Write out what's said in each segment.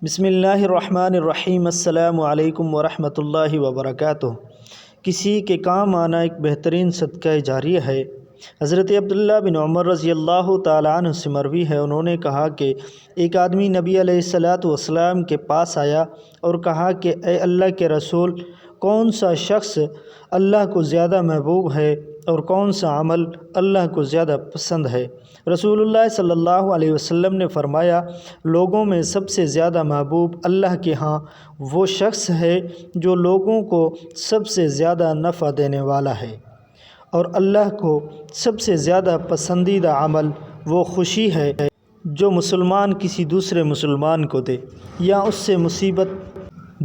بسم اللہ الرحمن الرحیم۔ السلام علیکم ورحمۃ اللہ وبرکاتہ۔ کسی کے کام آنا ایک بہترین صدقہ جاریہ ہے۔ حضرت عبداللہ بن عمر رضی اللہ تعالیٰ عنہ سے مروی ہے، انہوں نے کہا کہ ایک آدمی نبی علیہ الصلاۃ والسلام کے پاس آیا اور کہا کہ اے اللہ کے رسول، کون سا شخص اللہ کو زیادہ محبوب ہے اور کون سا عمل اللہ کو زیادہ پسند ہے؟ رسول اللہ صلی اللہ علیہ وسلم نے فرمایا، لوگوں میں سب سے زیادہ محبوب اللہ کے ہاں وہ شخص ہے جو لوگوں کو سب سے زیادہ نفع دینے والا ہے، اور اللہ کو سب سے زیادہ پسندیدہ عمل وہ خوشی ہے جو مسلمان کسی دوسرے مسلمان کو دے، یا اس سے مصیبت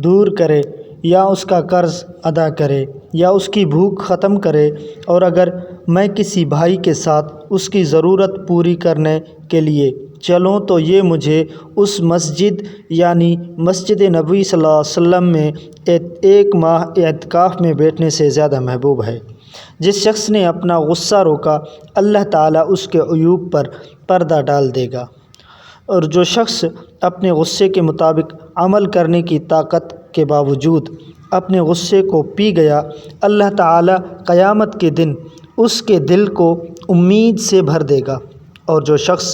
دور کرے، یا اس کا قرض ادا کرے، یا اس کی بھوک ختم کرے۔ اور اگر میں کسی بھائی کے ساتھ اس کی ضرورت پوری کرنے کے لیے چلوں تو یہ مجھے اس مسجد یعنی مسجد نبوی صلی اللہ علیہ وسلم میں ایک ماہ اعتکاف میں بیٹھنے سے زیادہ محبوب ہے۔ جس شخص نے اپنا غصہ روکا، اللہ تعالیٰ اس کے عیوب پر پردہ ڈال دے گا، اور جو شخص اپنے غصے کے مطابق عمل کرنے کی طاقت کے باوجود اپنے غصے کو پی گیا، اللہ تعالیٰ قیامت کے دن اس کے دل کو امید سے بھر دے گا۔ اور جو شخص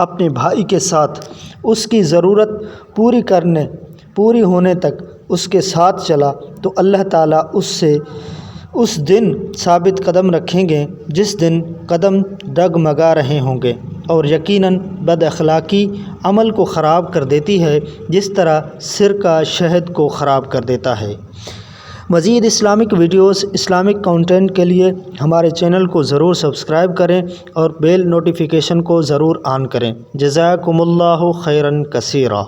اپنے بھائی کے ساتھ اس کی ضرورت پوری ہونے تک اس کے ساتھ چلا تو اللہ تعالیٰ اس سے اس دن ثابت قدم رکھیں گے جس دن قدم ڈگمگا رہے ہوں گے۔ اور یقیناً بد اخلاقی عمل کو خراب کر دیتی ہے، جس طرح سرکہ شہد کو خراب کر دیتا ہے۔ مزید اسلامک ویڈیوز، اسلامک کنٹینٹ کے لیے ہمارے چینل کو ضرور سبسکرائب کریں اور بیل نوٹیفیکیشن کو ضرور آن کریں۔ جزاکم اللہ خیراً کثیرا۔